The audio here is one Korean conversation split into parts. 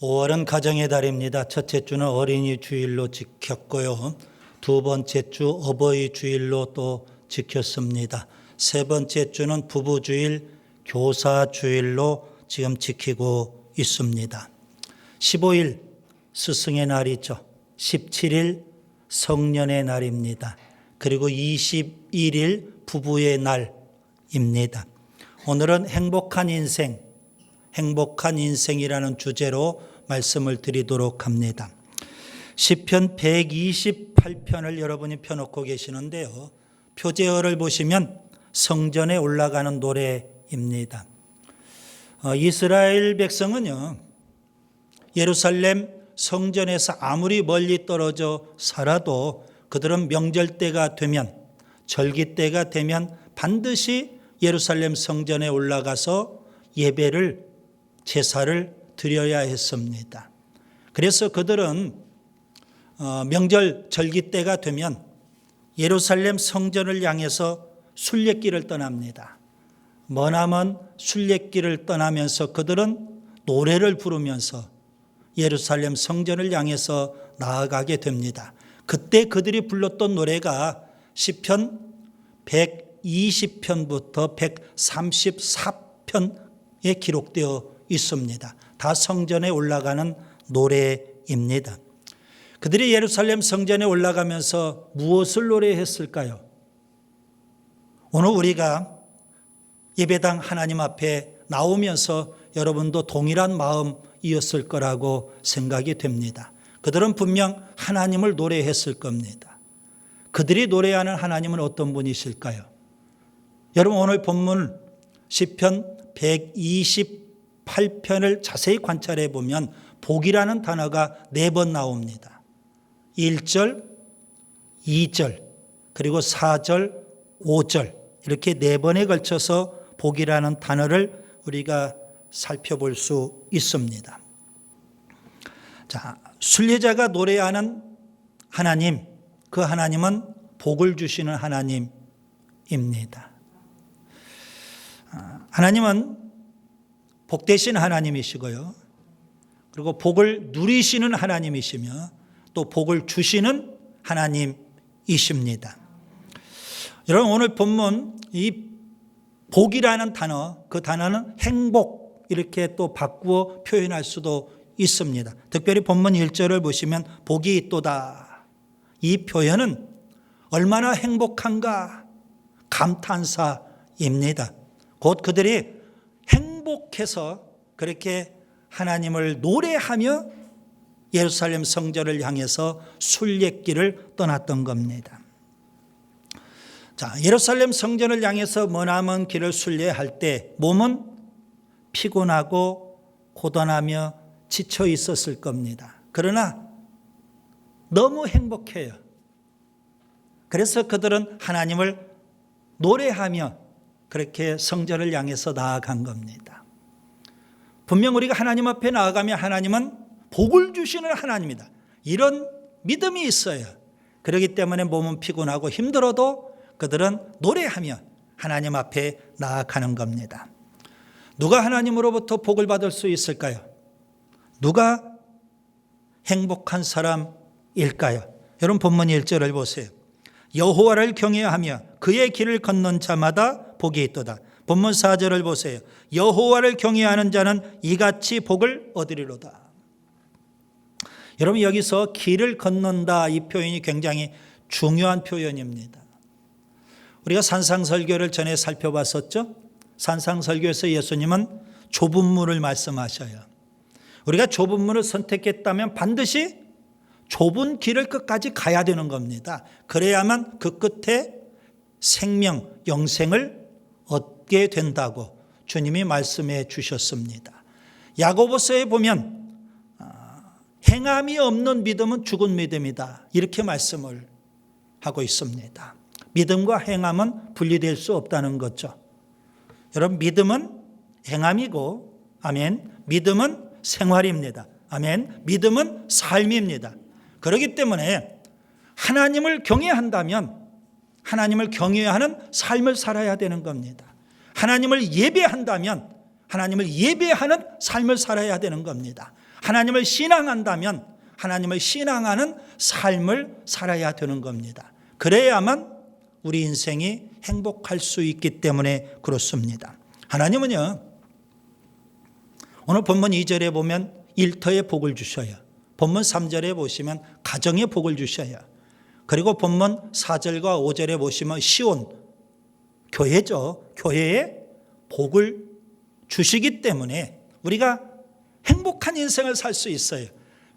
5월은 가정의 달입니다. 첫째 주는 어린이 주일로 지켰고요. 두 번째 주 어버이 주일로 또 지켰습니다. 세 번째 주는 부부 주일, 교사 주일로 지금 지키고 있습니다. 15일 스승의 날이죠. 17일 성년의 날입니다. 그리고 21일 부부의 날입니다. 오늘은 행복한 인생이라는 주제로 말씀을 드리도록 합니다. 시편 128편을 여러분이 펴놓고 계시는데요. 표제어를 보시면 성전에 올라가는 노래입니다. 이스라엘 백성은요, 예루살렘 성전에서 아무리 멀리 떨어져 살아도 그들은 명절 때가 되면, 절기 때가 되면 반드시 예루살렘 성전에 올라가서 예배를, 제사를 드려야 했습니다. 그래서 그들은 명절 절기 때가 되면 예루살렘 성전을 향해서 순례길을 떠납니다. 머나먼 순례길을 떠나면서 그들은 노래를 부르면서 예루살렘 성전을 향해서 나아가게 됩니다. 그때 그들이 불렀던 노래가 시편 120편부터 134편에 기록되어 있습니다. 다 성전에 올라가는 노래입니다. 그들이 예루살렘 성전에 올라가면서 무엇을 노래했을까요? 오늘 우리가 예배당 하나님 앞에 나오면서 여러분도 동일한 마음이었을 거라고 생각이 됩니다. 그들은 분명 하나님을 노래했을 겁니다. 그들이 노래하는 하나님은 어떤 분이실까요? 여러분 오늘 본문 시편 128편을 자세히 관찰해 보면 복이라는 단어가 4번 나옵니다. 1절, 2절, 그리고 4절, 5절 이렇게 4번에 걸쳐서 복이라는 단어를 우리가 살펴볼 수 있습니다. 자, 순례자가 노래하는 하나님, 그 하나님은 복을 주시는 하나님입니다. 하나님은 복되신 하나님이시고요. 그리고 복을 누리시는 하나님이시며 또 복을 주시는 하나님이십니다. 여러분 오늘 본문 이 복이라는 단어, 그 단어는 행복 이렇게 또 바꾸어 표현할 수도 있습니다. 특별히 본문 1절을 보시면 복이 있도다. 이 표현은 얼마나 행복한가 감탄사입니다. 곧 그들이 행복해서 그렇게 하나님을 노래하며 예루살렘 성전을 향해서 순례길을 떠났던 겁니다. 자, 예루살렘 성전을 향해서 머나먼 길을 순례할 때 몸은 피곤하고 고단하며 지쳐 있었을 겁니다. 그러나 너무 행복해요. 그래서 그들은 하나님을 노래하며 그렇게 성전을 향해서 나아간 겁니다. 분명 우리가 하나님 앞에 나아가면 하나님은 복을 주시는 하나님이다. 이런 믿음이 있어요. 그렇기 때문에 몸은 피곤하고 힘들어도 그들은 노래하며 하나님 앞에 나아가는 겁니다. 누가 하나님으로부터 복을 받을 수 있을까요? 누가 행복한 사람일까요? 여러분 본문 1절을 보세요. 여호와를 경외하며 그의 길을 걷는 자마다 복이 있도다. 본문 4절을 보세요. 여호와를 경외하는 자는 이같이 복을 얻으리로다. 여러분 여기서 길을 걷는다 이 표현이 굉장히 중요한 표현입니다. 우리가 산상설교를 전에 살펴봤었죠. 산상설교에서 예수님은 좁은 문을 말씀하셔요. 우리가 좁은 문을 선택했다면 반드시 좁은 길을 끝까지 가야 되는 겁니다. 그래야만 그 끝에 생명, 영생을 얻게 된다고 주님이 말씀해 주셨습니다. 야고보서에 보면 행함이 없는 믿음은 죽은 믿음이다. 이렇게 말씀을 하고 있습니다. 믿음과 행함은 분리될 수 없다는 거죠. 여러분 믿음은 행함이고 아멘. 믿음은 생활입니다. 아멘. 믿음은 삶입니다. 그렇기 때문에 하나님을 경외한다면 하나님을 경외하는 삶을 살아야 되는 겁니다. 하나님을 예배한다면 하나님을 예배하는 삶을 살아야 되는 겁니다. 하나님을 신앙한다면 하나님을 신앙하는 삶을 살아야 되는 겁니다. 그래야만 우리 인생이 행복할 수 있기 때문에 그렇습니다. 하나님은요, 오늘 본문 2절에 보면 일터에 복을 주셔요. 본문 3절에 보시면 가정에 복을 주셔요. 그리고 본문 4절과 5절에 보시면 시온, 교회죠. 교회에 복을 주시기 때문에 우리가 행복한 인생을 살 수 있어요.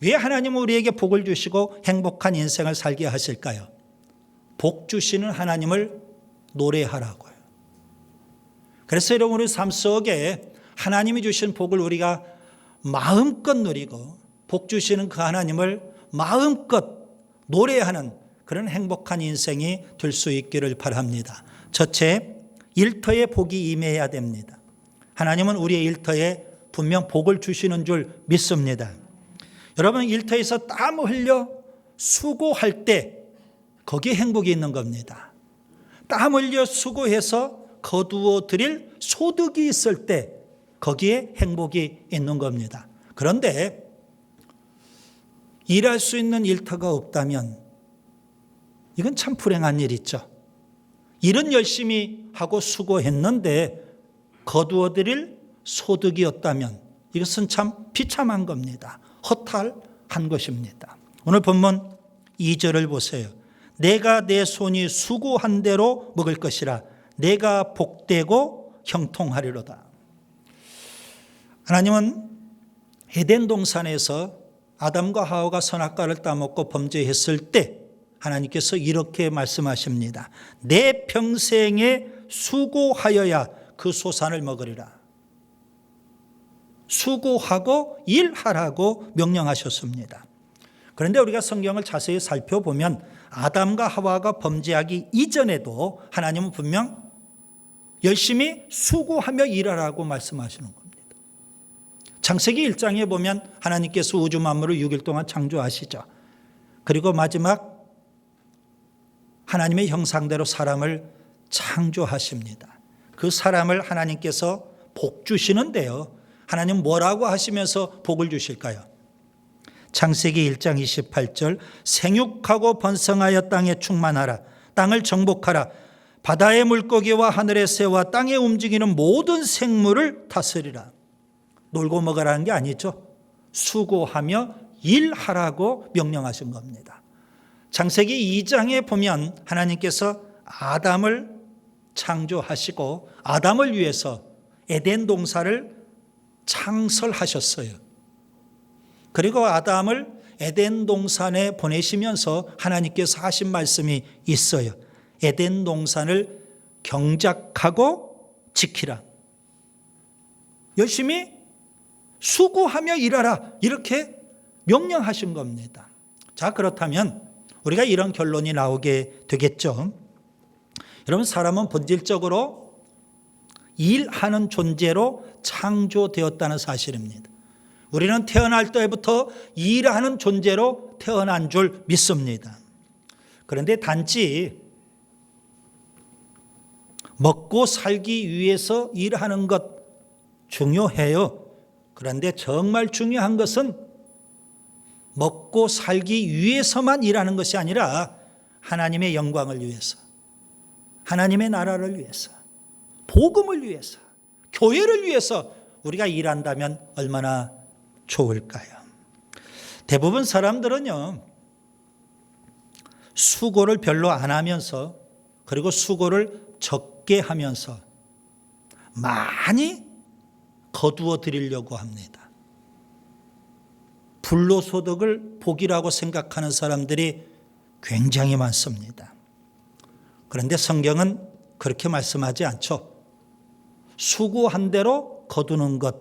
왜 하나님은 우리에게 복을 주시고 행복한 인생을 살게 하실까요? 복 주시는 하나님을 노래하라고요. 그래서 여러분, 우리 삶 속에 하나님이 주신 복을 우리가 마음껏 누리고 복 주시는 그 하나님을 마음껏 노래하는 그런 행복한 인생이 될 수 있기를 바랍니다. 첫째, 일터에 복이 임해야 됩니다. 하나님은 우리의 일터에 분명 복을 주시는 줄 믿습니다. 여러분, 일터에서 땀 흘려 수고할 때 거기에 행복이 있는 겁니다. 땀 흘려 수고해서 거두어 드릴 소득이 있을 때 거기에 행복이 있는 겁니다. 그런데 일할 수 있는 일터가 없다면 이건 참 불행한 일이죠. 일은 열심히 하고 수고했는데 거두어 드릴 소득이 없다면 이것은 참 비참한 겁니다. 허탈한 것입니다. 오늘 본문 2절을 보세요. 내가 내 손이 수고한 대로 먹을 것이라 내가 복되고 형통하리로다. 하나님은 에덴 동산에서 아담과 하와가 선악과를 따먹고 범죄했을 때 하나님께서 이렇게 말씀하십니다. 내 평생에 수고하여야 그 소산을 먹으리라. 수고하고 일하라고 명령하셨습니다. 그런데 우리가 성경을 자세히 살펴보면 아담과 하와가 범죄하기 이전에도 하나님은 분명 열심히 수고하며 일하라고 말씀하시는 겁니다. 창세기 1장에 보면 하나님께서 우주 만물을 6일 동안 창조하시죠. 그리고 마지막 하나님의 형상대로 사람을 창조하십니다. 그 사람을 하나님께서 복 주시는데요. 하나님 뭐라고 하시면서 복을 주실까요? 창세기 1장 28절 생육하고 번성하여 땅에 충만하라. 땅을 정복하라. 바다의 물고기와 하늘의 새와 땅에 움직이는 모든 생물을 다스리라. 놀고 먹으라는 게 아니죠. 수고하며 일하라고 명령하신 겁니다. 창세기 2장에 보면 하나님께서 아담을 창조하시고 아담을 위해서 에덴 동산을 창설하셨어요. 그리고 아담을 에덴 동산에 보내시면서 하나님께서 하신 말씀이 있어요. 에덴 동산을 경작하고 지키라. 열심히 수고하며 일하라. 이렇게 명령하신 겁니다. 자, 그렇다면 우리가 이런 결론이 나오게 되겠죠. 여러분, 사람은 본질적으로 일하는 존재로 창조되었다는 사실입니다. 우리는 태어날 때부터 일하는 존재로 태어난 줄 믿습니다. 그런데 단지 먹고 살기 위해서 일하는 것 중요해요. 그런데 정말 중요한 것은 먹고 살기 위해서만 일하는 것이 아니라 하나님의 영광을 위해서, 하나님의 나라를 위해서, 복음을 위해서, 교회를 위해서 우리가 일한다면 얼마나 좋을까요? 대부분 사람들은요, 수고를 별로 안 하면서 그리고 수고를 적게 하면서 많이 거두어 드리려고 합니다. 불로소득을 복이라고 생각하는 사람들이 굉장히 많습니다. 그런데 성경은 그렇게 말씀하지 않죠. 수고한 대로 거두는 것,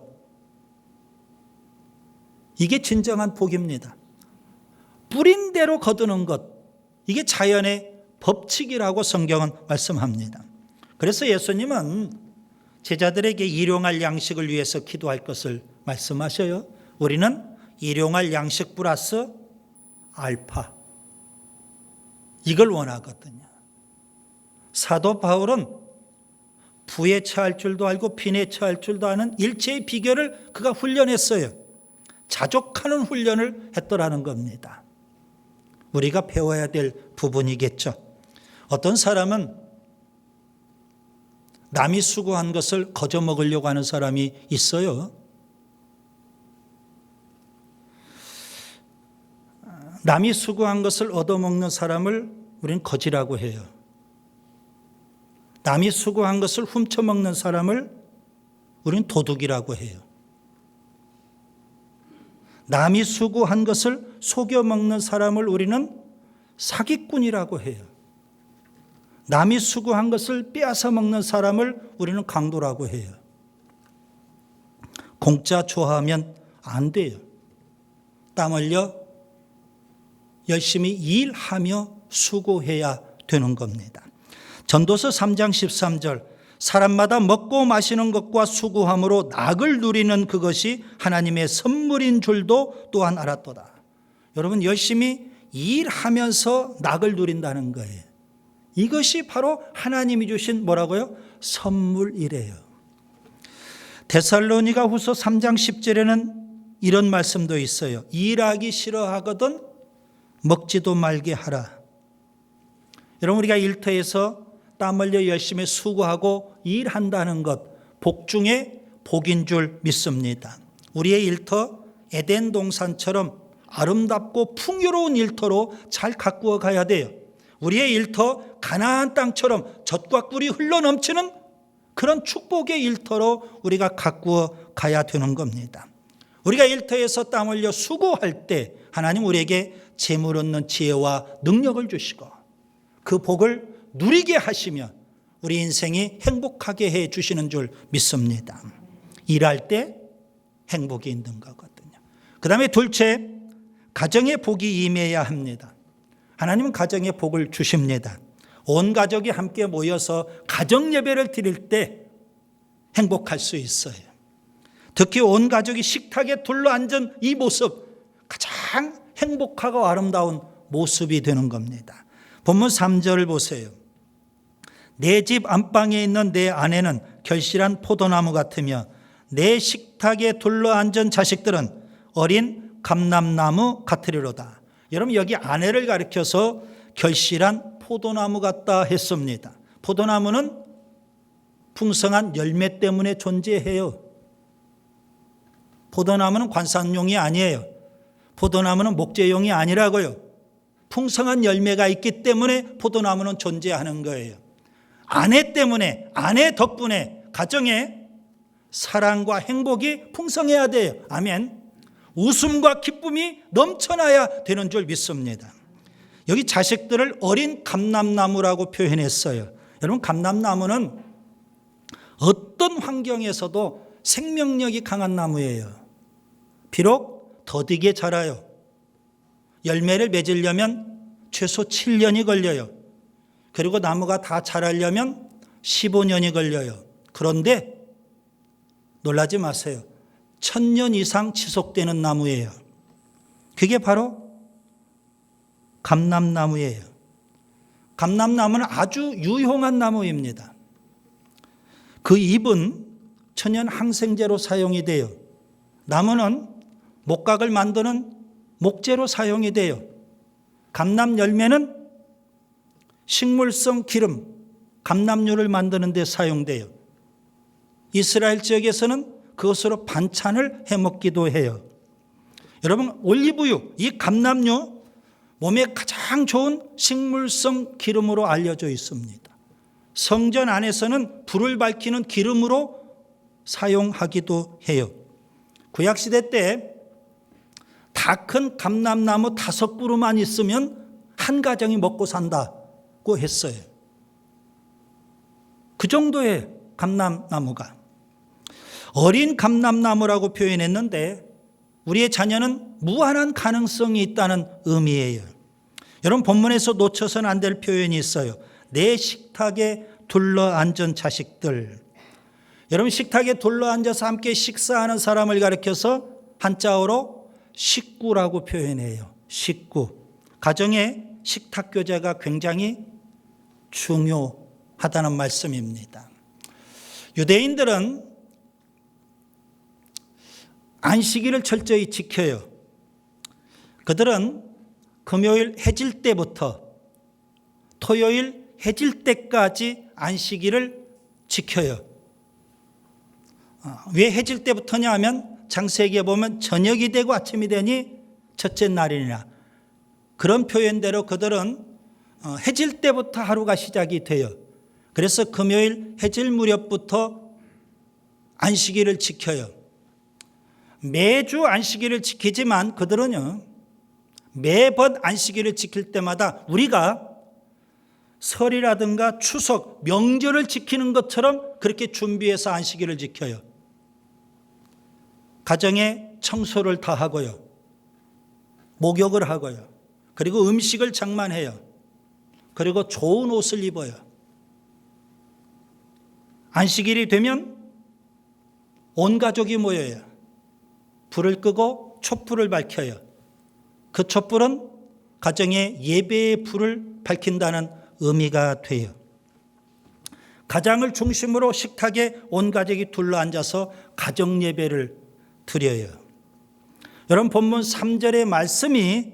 이게 진정한 복입니다. 뿌린 대로 거두는 것, 이게 자연의 법칙이라고 성경은 말씀합니다. 그래서 예수님은 제자들에게 일용할 양식을 위해서 기도할 것을 말씀하셔요. 우리는 일용할 양식 플러스 알파, 이걸 원하거든요. 사도 바울은 부에 처할 줄도 알고 빈에 처할 줄도 아는 일체의 비결을 그가 훈련했어요. 자족하는 훈련을 했더라는 겁니다. 우리가 배워야 될 부분이겠죠. 어떤 사람은 남이 수고한 것을 거저 먹으려고 하는 사람이 있어요. 남이 수고한 것을 얻어먹는 사람을 우리는 거지라고 해요. 남이 수고한 것을 훔쳐먹는 사람을 우리는 도둑이라고 해요. 남이 수고한 것을 속여먹는 사람을 우리는 사기꾼이라고 해요. 남이 수고한 것을 빼앗아 먹는 사람을 우리는 강도라고 해요. 공짜 좋아하면 안 돼요. 땀 흘려 열심히 일하며 수고해야 되는 겁니다. 전도서 3장 13절, 사람마다 먹고 마시는 것과 수고함으로 낙을 누리는 그것이 하나님의 선물인 줄도 또한 알았도다. 여러분, 열심히 일하면서 낙을 누린다는 거예요. 이것이 바로 하나님이 주신 뭐라고요? 선물이래요. 데살로니가 후서 3장 10절에는 이런 말씀도 있어요. 일하기 싫어하거든 먹지도 말게 하라. 여러분, 우리가 일터에서 땀 흘려 열심히 수고하고 일한다는 것, 복 중에 복인 줄 믿습니다. 우리의 일터 에덴 동산처럼 아름답고 풍요로운 일터로 잘 가꾸어 가야 돼요. 우리의 일터 가나안 땅처럼 젖과 꿀이 흘러넘치는 그런 축복의 일터로 우리가 가꾸어 가야 되는 겁니다. 우리가 일터에서 땀 흘려 수고할 때 하나님 우리에게 재물 얻는 지혜와 능력을 주시고 그 복을 누리게 하시며 우리 인생이 행복하게 해 주시는 줄 믿습니다. 일할 때 행복이 있는 거거든요. 그 다음에 둘째, 가정의 복이 임해야 합니다. 하나님은 가정의 복을 주십니다. 온 가족이 함께 모여서 가정 예배를 드릴 때 행복할 수 있어요. 특히 온 가족이 식탁에 둘러앉은 이 모습, 가장 행복하고 아름다운 모습이 되는 겁니다. 본문 3절을 보세요. 내 집 안방에 있는 내 아내는 결실한 포도나무 같으며 내 식탁에 둘러앉은 자식들은 어린 감람나무 같으리로다. 여러분, 여기 아내를 가리켜서 결실한 포도나무 같다 했습니다. 포도나무는 풍성한 열매 때문에 존재해요. 포도나무는 관상용이 아니에요. 포도나무는 목재용이 아니라고요. 풍성한 열매가 있기 때문에 포도나무는 존재하는 거예요. 아내 때문에, 아내 덕분에 가정에 사랑과 행복이 풍성해야 돼요. 아멘. 웃음과 기쁨이 넘쳐나야 되는 줄 믿습니다. 여기 자식들을 어린 감람나무라고 표현했어요. 여러분, 감람나무는 어떤 환경에서도 생명력이 강한 나무예요. 비록 더디게 자라요. 열매를 맺으려면 최소 7년이 걸려요. 그리고 나무가 다 자라려면 15년이 걸려요. 그런데 놀라지 마세요. 1000년 이상 지속되는 나무예요. 그게 바로 감람나무예요. 감람나무는 아주 유용한 나무입니다. 그 잎은 천연 항생제로 사용이 돼요. 나무는 목각을 만드는 목재로 사용이 돼요. 감람 열매는 식물성 기름, 감람유를 만드는 데 사용돼요. 이스라엘 지역에서는 그것으로 반찬을 해 먹기도 해요. 여러분, 올리브유, 이 감람유 몸에 가장 좋은 식물성 기름으로 알려져 있습니다. 성전 안에서는 불을 밝히는 기름으로 사용하기도 해요. 구약시대 때 다 큰 감람나무 5그루만 있으면 한 가정이 먹고 산다고 했어요. 그 정도의 감람나무가. 어린 감람나무라고 표현했는데 우리의 자녀는 무한한 가능성이 있다는 의미예요. 여러분, 본문에서 놓쳐서는 안 될 표현이 있어요. 내 식탁에 둘러앉은 자식들. 여러분, 식탁에 둘러앉아서 함께 식사하는 사람을 가리켜서 한자어로 식구라고 표현해요. 식구. 가정의 식탁 교제가 굉장히 중요하다는 말씀입니다. 유대인들은 안식일을 철저히 지켜요. 그들은 금요일 해질 때부터 토요일 해질 때까지 안식일을 지켜요. 왜 해질 때부터냐 하면 창세기에 보면 저녁이 되고 아침이 되니 첫째 날이니라. 그런 표현대로 그들은 해질 때부터 하루가 시작이 돼요. 그래서 금요일 해질 무렵부터 안식일을 지켜요. 매주 안식일을 지키지만 그들은요, 매번 안식일을 지킬 때마다 우리가 설이라든가 추석, 명절을 지키는 것처럼 그렇게 준비해서 안식일을 지켜요. 가정에 청소를 다 하고요. 목욕을 하고요. 그리고 음식을 장만해요. 그리고 좋은 옷을 입어요. 안식일이 되면 온 가족이 모여요. 불을 끄고 촛불을 밝혀요. 그 촛불은 가정의 예배의 불을 밝힌다는 의미가 돼요. 가장을 중심으로 식탁에 온 가족이 둘러앉아서 가정 예배를 드려요. 여러분, 본문 3절의 말씀이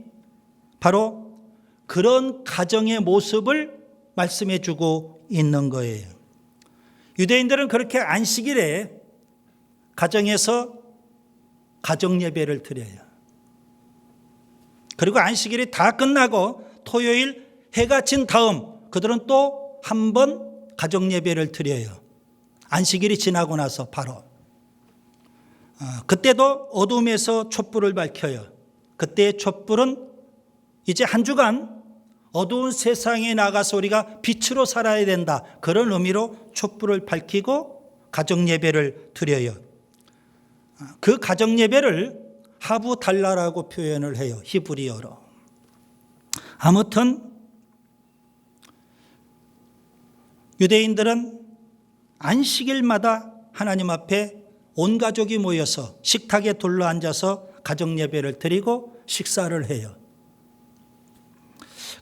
바로 그런 가정의 모습을 말씀해 주고 있는 거예요. 유대인들은 그렇게 안식일에 가정에서 가정 예배를 드려요. 그리고 안식일이 다 끝나고 토요일 해가 진 다음 그들은 또 한 번 가정 예배를 드려요. 안식일이 지나고 나서 바로. 그때도 어둠에서 촛불을 밝혀요. 그때의 촛불은 이제 한 주간 어두운 세상에 나가서 우리가 빛으로 살아야 된다. 그런 의미로 촛불을 밝히고 가정 예배를 드려요. 그 가정 예배를 하부 달라라고 표현을 해요. 히브리어로. 아무튼 유대인들은 안식일마다 하나님 앞에 온 가족이 모여서 식탁에 둘러앉아서 가정 예배를 드리고 식사를 해요.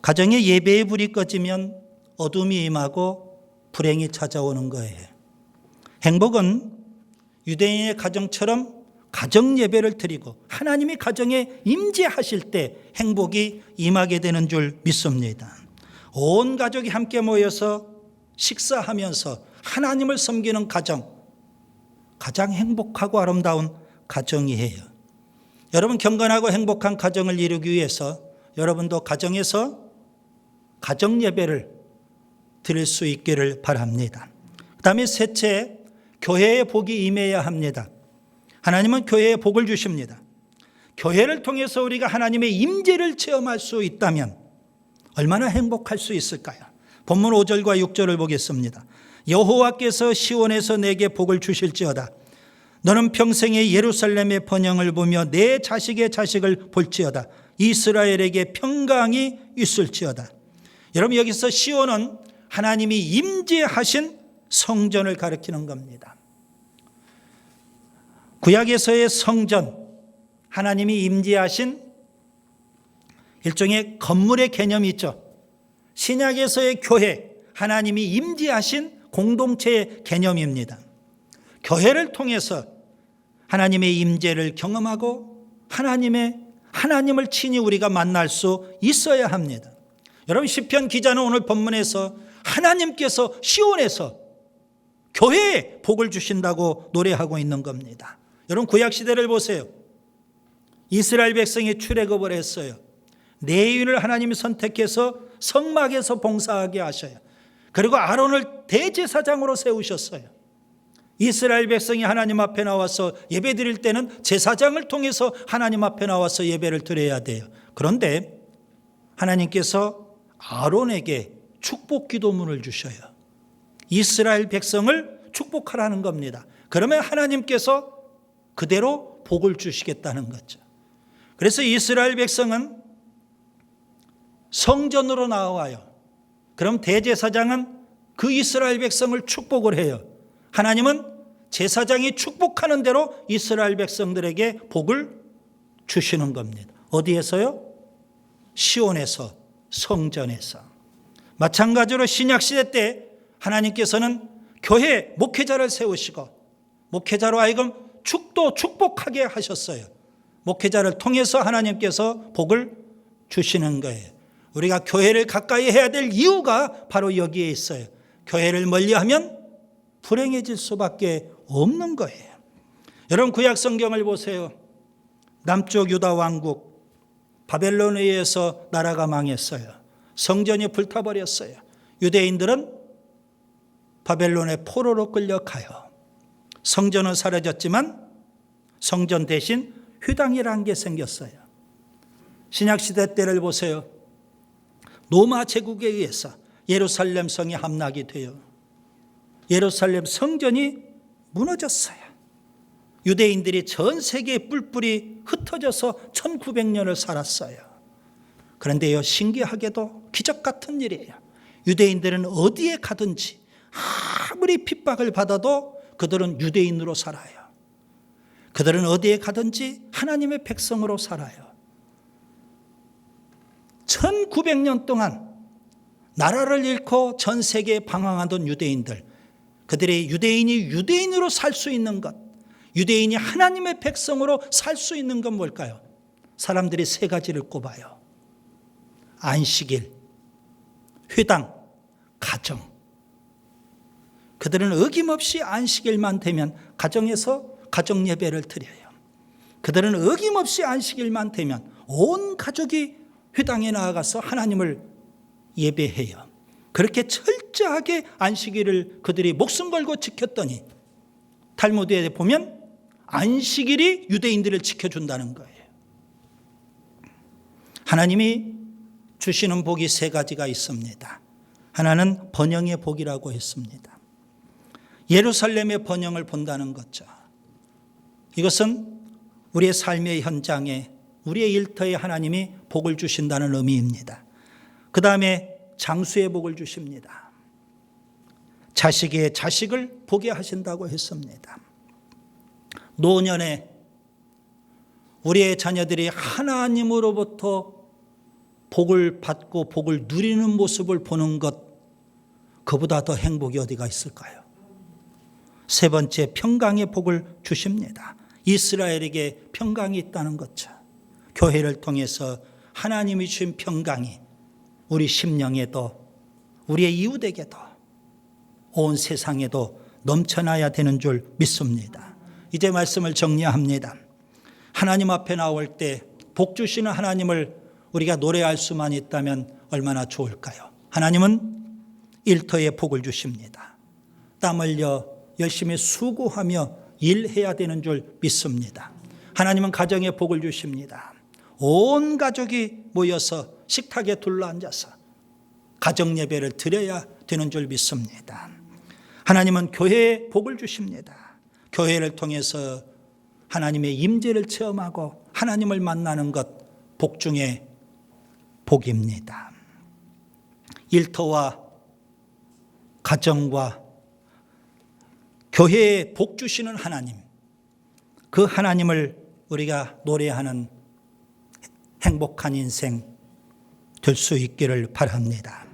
가정에 예배의 불이 꺼지면 어둠이 임하고 불행이 찾아오는 거예요. 행복은 유대인의 가정처럼 가정 예배를 드리고 하나님이 가정에 임재하실 때 행복이 임하게 되는 줄 믿습니다. 온 가족이 함께 모여서 식사하면서 하나님을 섬기는 가정, 가장 행복하고 아름다운 가정이에요. 여러분, 경건하고 행복한 가정을 이루기 위해서 여러분도 가정에서 가정 예배를 드릴 수 있기를 바랍니다. 그 다음에 셋째, 교회의 복이 임해야 합니다. 하나님은 교회에 복을 주십니다. 교회를 통해서 우리가 하나님의 임재를 체험할 수 있다면 얼마나 행복할 수 있을까요? 본문 5절과 6절을 보겠습니다. 여호와께서 시온에서 내게 복을 주실지어다. 너는 평생에 예루살렘의 번영을 보며 내 자식의 자식을 볼지어다. 이스라엘에게 평강이 있을지어다. 여러분, 여기서 시온은 하나님이 임재하신 성전을 가리키는 겁니다. 구약에서의 성전, 하나님이 임재하신 일종의 건물의 개념이 있죠. 신약에서의 교회, 하나님이 임재하신 공동체의 개념입니다. 교회를 통해서 하나님의 임재를 경험하고 하나님을 친히 우리가 만날 수 있어야 합니다. 여러분, 시편 기자는 오늘 본문에서 하나님께서 시온에서 교회에 복을 주신다고 노래하고 있는 겁니다. 여러분, 구약시대를 보세요. 이스라엘 백성이 출애굽을 했어요. 레위인을 하나님이 선택해서 성막에서 봉사하게 하셔요. 그리고 아론을 대제사장으로 세우셨어요. 이스라엘 백성이 하나님 앞에 나와서 예배 드릴 때는 제사장을 통해서 하나님 앞에 나와서 예배를 드려야 돼요. 그런데 하나님께서 아론에게 축복 기도문을 주셔요. 이스라엘 백성을 축복하라는 겁니다. 그러면 하나님께서 그대로 복을 주시겠다는 거죠. 그래서 이스라엘 백성은 성전으로 나와요. 그럼 대제사장은 그 이스라엘 백성을 축복을 해요. 하나님은 제사장이 축복하는 대로 이스라엘 백성들에게 복을 주시는 겁니다. 어디에서요? 시온에서, 성전에서. 마찬가지로 신약시대 때 하나님께서는 교회 목회자를 세우시고 목회자로 하여금 축복하게 하셨어요. 목회자를 통해서 하나님께서 복을 주시는 거예요. 우리가 교회를 가까이 해야 될 이유가 바로 여기에 있어요. 교회를 멀리하면 불행해질 수밖에 없는 거예요. 여러분 구약 성경을 보세요. 남쪽 유다 왕국 바벨론에 의해서 나라가 망했어요. 성전이 불타버렸어요. 유대인들은 바벨론의 포로로 끌려가요. 성전은 사라졌지만 성전 대신 회당이라는 게 생겼어요. 신약시대 때를 보세요. 로마 제국에 의해서 예루살렘 성이 함락이 돼요. 예루살렘 성전이 무너졌어요. 유대인들이 전 세계에 뿔뿔이 흩어져서 1900년을 살았어요. 그런데요, 신기하게도 기적 같은 일이에요. 유대인들은 어디에 가든지 아무리 핍박을 받아도 그들은 유대인으로 살아요. 그들은 어디에 가든지 하나님의 백성으로 살아요. 1900년 동안 나라를 잃고 전 세계에 방황하던 유대인들, 그들의 유대인이 유대인으로 살 수 있는 것, 유대인이 하나님의 백성으로 살 수 있는 건 뭘까요? 사람들이 세 가지를 꼽아요. 안식일, 회당, 가정. 그들은 어김없이 안식일만 되면 가정에서 가정 예배를 드려요. 그들은 어김없이 안식일만 되면 온 가족이 회당에 나아가서 하나님을 예배해요. 그렇게 철저하게 안식일을 그들이 목숨 걸고 지켰더니 탈무드에 보면 안식일이 유대인들을 지켜준다는 거예요. 하나님이 주시는 복이 세 가지가 있습니다. 하나는 번영의 복이라고 했습니다. 예루살렘의 번영을 본다는 거죠. 이것은 우리의 삶의 현장에 우리의 일터에 하나님이 복을 주신다는 의미입니다. 그 다음에 장수의 복을 주십니다. 자식의 자식을 보게 하신다고 했습니다. 노년에 우리의 자녀들이 하나님으로부터 복을 받고 복을 누리는 모습을 보는 것, 그보다 더 행복이 어디가 있을까요? 세 번째, 평강의 복을 주십니다. 이스라엘에게 평강이 있다는 거죠. 교회를 통해서 하나님이 주신 평강이 우리 심령에도 우리의 이웃에게도 온 세상에도 넘쳐나야 되는 줄 믿습니다. 이제 말씀을 정리합니다. 하나님 앞에 나올 때 복 주시는 하나님을 우리가 노래할 수만 있다면 얼마나 좋을까요? 하나님은 일터에 복을 주십니다. 땀 흘려 열심히 수고하며 일해야 되는 줄 믿습니다. 하나님은 가정에 복을 주십니다. 온 가족이 모여서 식탁에 둘러앉아서 가정 예배를 드려야 되는 줄 믿습니다. 하나님은 교회에 복을 주십니다. 교회를 통해서 하나님의 임재를 체험하고 하나님을 만나는 것, 복 중에 복입니다. 일터와 가정과 교회에 복 주시는 하나님, 그 하나님을 우리가 노래하는 행복한 인생 될 수 있기를 바랍니다.